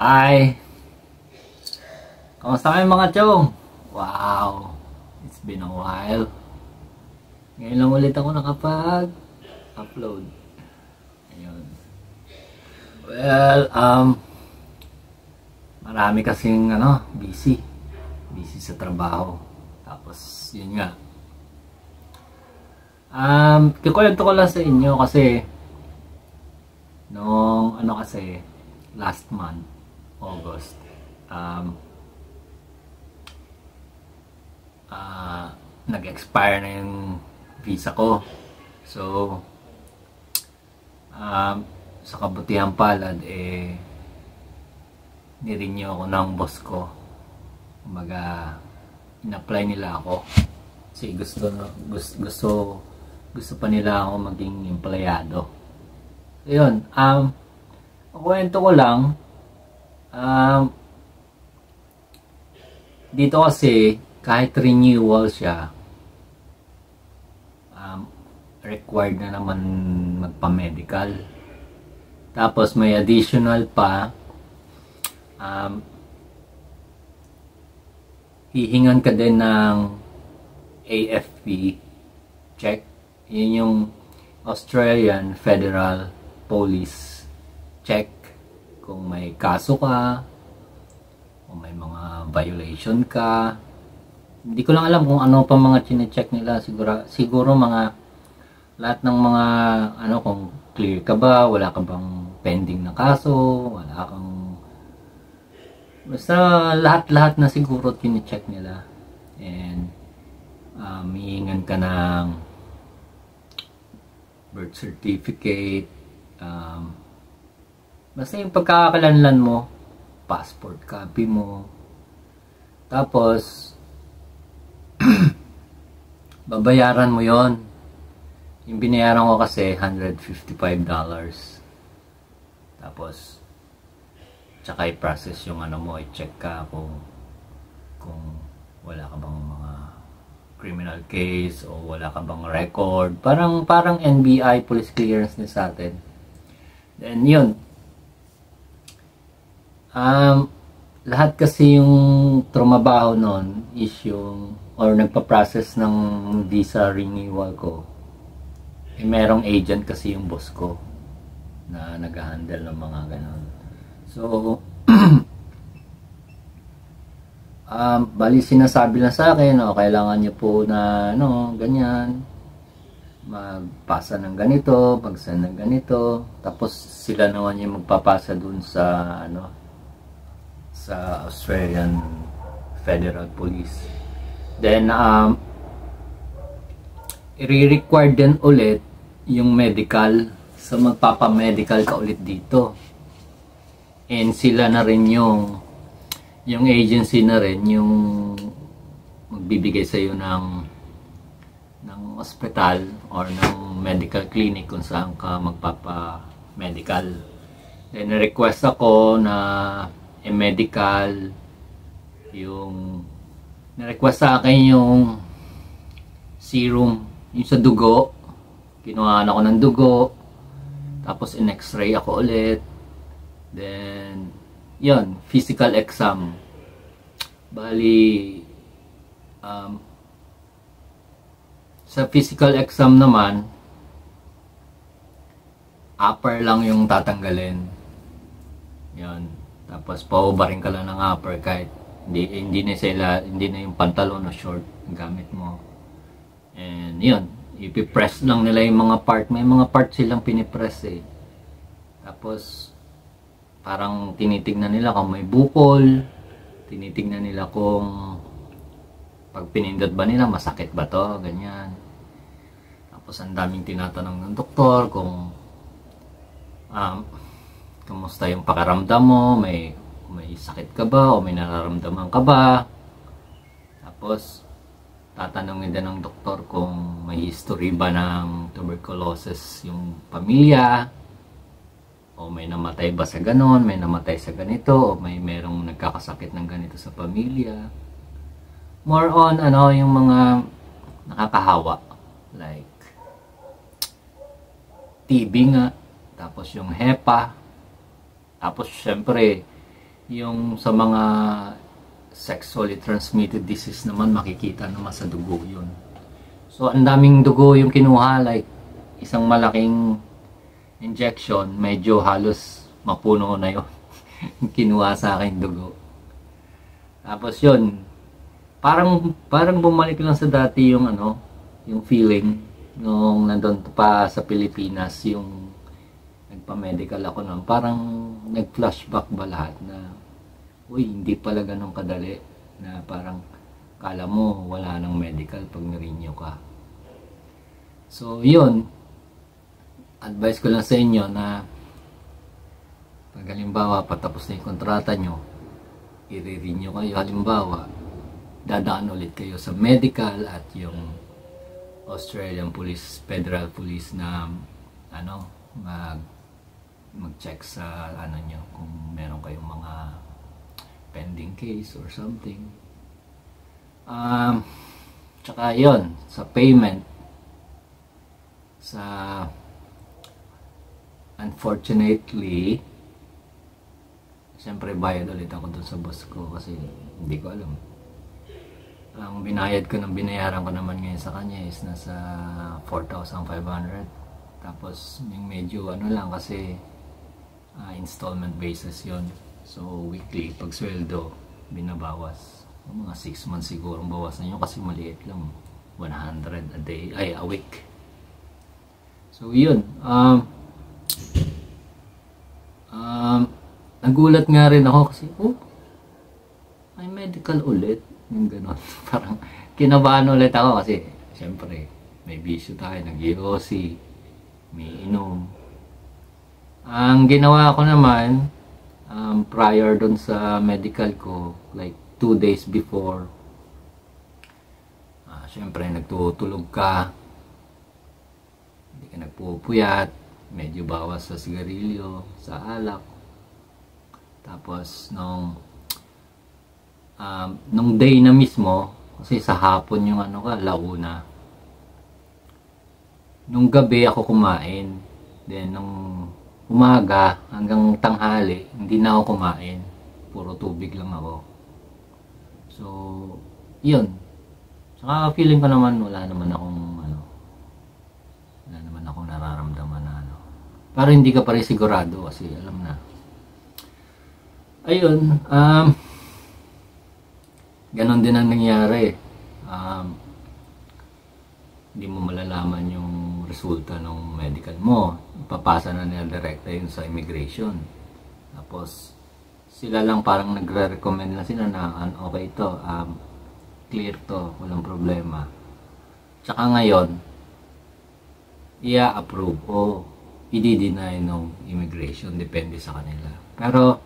Ay, kamusta kayo mga chong? Wow, it's been a while. Ngayon lang ulit ako nakapag-upload. Ayun. Well, marami kasing busy. Busy sa trabaho. Tapos, yun nga. Kukwento ko lang sa inyo kasi nung last month, August, nag-expire na yung visa ko. So, sa kabutihang palad, nirenew ako ng boss ko. Kumbaga, in-apply nila ako. Kasi gusto pa nila ako maging empleyado. So, yun. Ang kwento ko lang, dito kasi, kahit renewal siya, required na naman magpa-medical. Tapos may additional pa, hihingan ka din ng AFP check. Yun yung Australian Federal Police check. Kung may kaso ka, kung may mga violation ka. Hindi ko lang alam kung ano pa mga chine-check nila. Siguro mga lahat ng mga kung clear ka ba, wala ka bang pending na kaso, wala kang basta lahat na siguro chine-check nila. And hihingan ka ng birth certificate, basta yung pagkakalanlan mo, passport copy mo, tapos babayaran mo yon. Yung binayaran ko kasi $155. Tapos tsaka i-process yung mo, i-check ka kung wala ka bang mga criminal case o wala ka bang record, parang NBI police clearance na sa atin. Then yun, lahat kasi yung trumabaho nun is yung nagpa-process ng visa renewal ko, merong agent kasi yung boss ko na nag-handle ng mga ganon. So bali sinasabi lang sa akin, kailangan niyo po na ganyan, magpasa ng ganito, mag-send ng ganito, tapos sila naman yung magpapasa dun sa sa Australian Federal Police. Then i-require din ulit yung medical, so magpapa-medical ka ulit dito. And sila na rin yung agency na rin yung magbibigay sa iyo ng hospital or ng medical clinic kung saan ka magpapa-medical. Then request ako na medical, yung na-request sa akin yung serum, yung sa dugo. Kinuhaan ako ng dugo, tapos in-x-ray ako ulit. Then yun, physical exam. Bali sa physical exam naman, upper lang yung tatanggalin. Yun. Tapos paubarin ka lang ng upper, kahit hindi na yung pantalon o short ang gamit mo. And yun, ipipress lang nila yung mga part. May mga part silang pinipress Tapos parang tinitignan nila kung may bukol, tinitignan nila kung pag pinindot ba nila, masakit ba to, ganyan. Tapos ang daming tinatanong ng doktor kung kumusta yung pakaramdam mo, may sakit ka ba o may nararamdaman ka ba. Tapos tatanungin din ng doktor kung may history ba ng tuberculosis yung pamilya, o may namatay ba sa ganon, may namatay sa ganito, o merong nagkakasakit ng ganito sa pamilya. More on yung mga nakakahawa, like TB nga, tapos yung HEPA, tapos syempre Yung sa mga sexually transmitted disease naman, makikita naman sa dugo yun. So, ang daming dugo yung kinuha, like isang malaking injection, medyo halos mapuno na yun. Kinuha sa akin dugo. Tapos yun, parang bumalik lang sa dati yung yung feeling nung nandun pa sa Pilipinas, yung nagpa-medical ako noon. Parang nag-flashback ba lahat na, uy, hindi pala ganun kadali, na parang kala mo wala nang medical pag na-renew ka. So yun, advice ko lang sa inyo na pag halimbawa patapos na yung kontrata nyo, i-renew kayo, halimbawa dadaan ulit kayo sa medical at yung Australian Police, Federal Police na mag-check sa nyo kung meron kayong mga pending case or something. Tsaka yun, sa payment, unfortunately, siyempre bayad ulit ako dun sa boss ko kasi hindi ko alam. Ang binayad ko ng binayaran ko naman ngayon sa kanya is nasa 4,500. Tapos yung medyo lang kasi installment basis yon. So weekly, pag sweldo, binabawas. Mga 6 months siguro ang bawas na yun kasi maliit lang. 100 a day, a week. So yun, nagulat nga rin ako kasi, may medical ulit. Yung gano'n. Parang kinabahan ulit ako kasi syempre may bisyo tayo, nag-EOC, may inom. Ang ginawa ko naman, prior dun sa medical ko, like 2 days before, syempre nagtutulog ka, hindi ka nagpupuyat, medyo bawas sa sigarilyo, sa alak. Tapos nung day na mismo, kasi sa hapon yung launa, nung gabi ako kumain, then nung umaga hanggang tanghali hindi na ako kumain, puro tubig lang ako. So yun, saka feeling ko naman wala naman akong nararamdaman na pero hindi ka pa rin sigurado kasi alam na. Ayun, ganon din ang nangyari. Hindi mo malalaman yung resulta ng medical mo. Ipapasa na nila direkta yun sa immigration. Tapos sila lang parang nagre-recommend na sila na okay to, clear to, walang problema. Tsaka ngayon, i-approve o i-deny ng immigration, depende sa kanila. Pero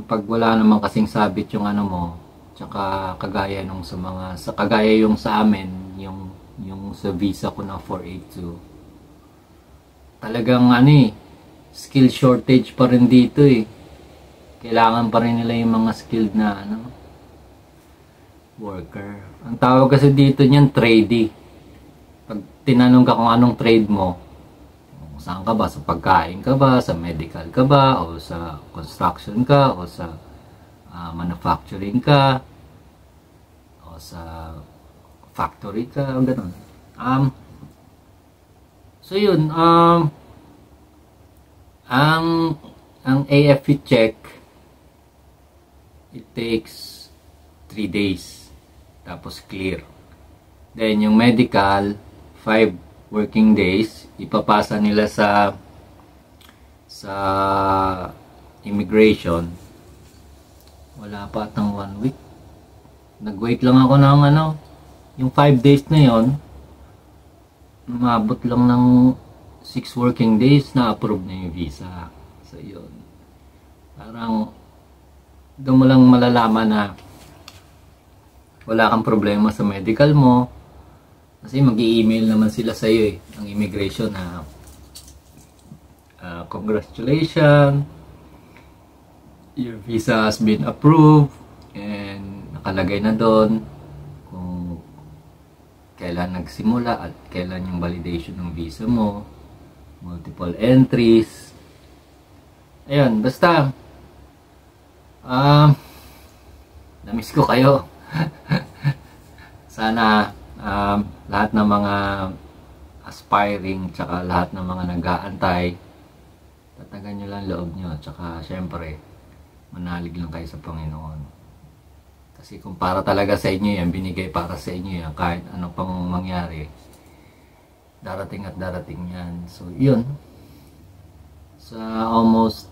pag wala naman kasing sabit yung mo, tsaka kagaya nung kagaya yung sa amin, yung sa visa ko na 482, talagang skill shortage pa rin dito kailangan pa rin nila yung mga skilled na worker. Ang tawag kasi dito niyan tradie. Pag tinanong ka kung anong trade mo, saan ka ba, sa pagkain ka ba, sa medical ka ba, o sa construction ka, o sa manufacturing ka, o sa factory ka, gano'n. So yun, ang AFP check, it takes 3 days, tapos clear. Then yung medical, 5 working days, ipapasa nila sa immigration. Wala pa atang 1 week. Nag-wait lang ako ng yung 5 days na yon, umabot lang ng 6 working days na approve na yung visa. So yun, parang doon mo lang malalaman na wala kang problema sa medical mo kasi mag-i-email naman sila sa iyo ang immigration na congratulations, your visa has been approved, and nakalagay na doon kung kailan nagsimula at kailan yung validation ng visa mo, multiple entries. Ayun, basta Namiss ko kayo. Sana lahat ng mga aspiring tsaka lahat ng mga nag-aantay, tatagan nyo lang loob nyo, tsaka syempre manalig lang kayo sa Panginoon. Kasi kung para talaga sa inyo yan, binigay para sa inyo yan, kahit ano pang mangyari, darating at darating yan. So yun, sa almost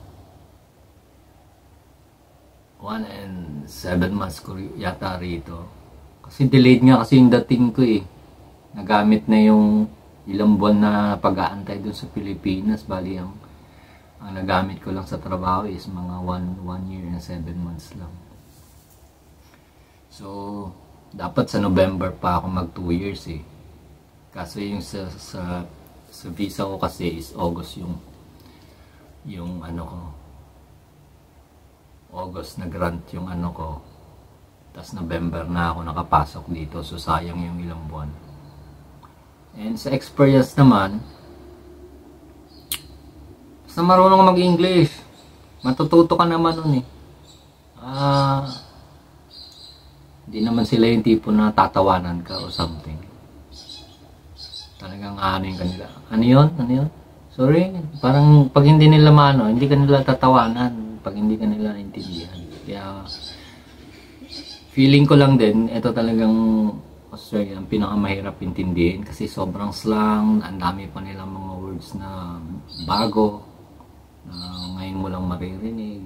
1 and 7 months ko yata rito, kasi delayed nga kasi yung dating ko eh. Nagamit na yung ilang buwan na pag-aantay dun sa Pilipinas. Bali ang nagamit ko lang sa trabaho is mga 1 year and 7 months lang. So dapat sa November pa ako mag 2 years eh. Kaso yung sa visa ko kasi is August yung ano ko, August na grant yung ano ko, tas November na ako nakapasok dito, so sayang yung ilang buwan. And sa experience naman, basta marunong ka mag-English, matututo ka naman nun eh. Hindi naman sila yung tipo na tatawanan ka o something. Talagang ano yung kanila. Ano yun? Ano yun? Sorry, parang pag hindi nila maano, hindi ka nila tatawanan pag hindi ka nila naintindihan. Kaya feeling ko lang din, ito talagang Australia ang pinakamahirap intindihin kasi sobrang slang, ang dami pa nilang mga words na bago na ngayon mo lang maririnig.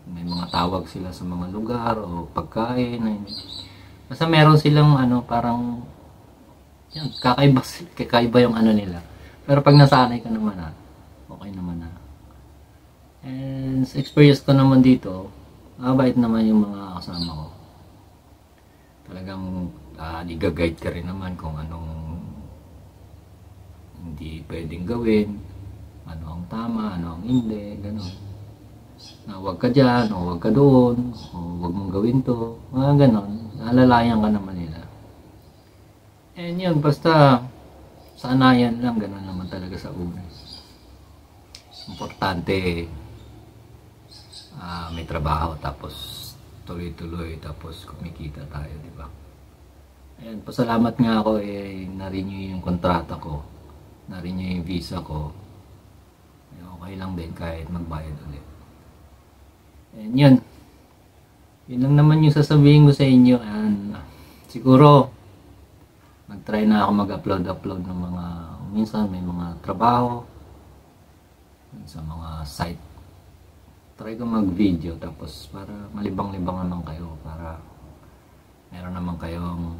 May mga tawag sila sa mga lugar o pagkain. Basta meron silang ano, parang yan, kakaiba yung ano nila. Pero pag nasanay ka naman okay naman na. And sa experience ko naman dito, mabait naman yung mga kasama ko. Talagang i-guide ka rin naman kung anong hindi pwedeng gawin, ano ang tama, ano ang hindi, gano'n. Na huwag ka dyan, o huwag ka doon, o huwag mong gawin to, mga gano'n. Nalalayan ka naman nila. And yun, basta sanayan lang, gano'n naman talaga sa una. Importante, may trabaho, tapos tuloy-tuloy, tapos kumikita tayo, di ba? Ayan, pasalamat nga ako na-renew yung kontrata ko, na-renew yung visa ko. Okay lang din kahit magbayad ulit. And yun lang naman yung sasabihin ko sa inyo. And siguro mag-try na ako mag-upload ng mga, minsan may mga trabaho sa mga site. Try ko mag-video tapos para malibang-libang naman kayo, para meron naman kayong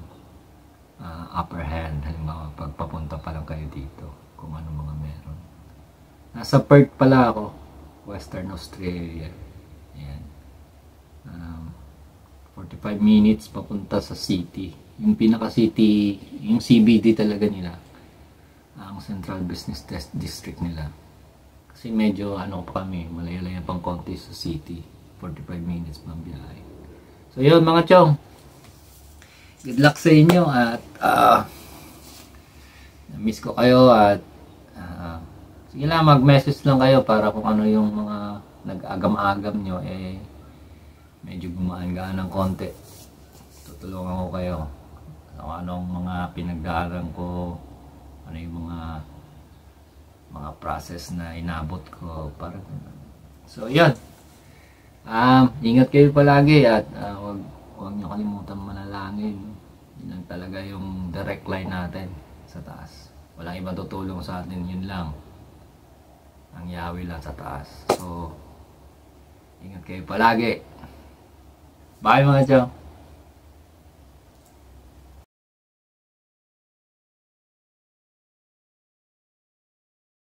upper hand, halimbawa pagpapunta pa lang kayo dito kung ano mga meron. Nasa Perth pala ako, Western Australia. Ayan. 45 minutes papunta sa city, yung pinaka city, yung CBD talaga nila, ang Central Business District nila. Kasi medyo ano pa kami, malayo-layo pang konti sa city. 45 minutes pang biyahe. So yun mga chong, good luck sa inyo at na-miss ko kayo at sige lang, mag-message lang kayo para kung ano yung mga nag-agam-agam nyo medyo gumaan-gaan ng konti. Tutulungan ko kayo kung anong mga pinagdaanan ko, ano yung mga process na inabot ko, parang so yan. Ingat kayo palagi at huwag nyo kalimutan manalangin. Yun lang talaga yung direct line natin sa taas. Walang ibang tutulong sa atin, yun lang ang Yahweh lang sa taas. So ingat kayo palagi. Bye mga chong.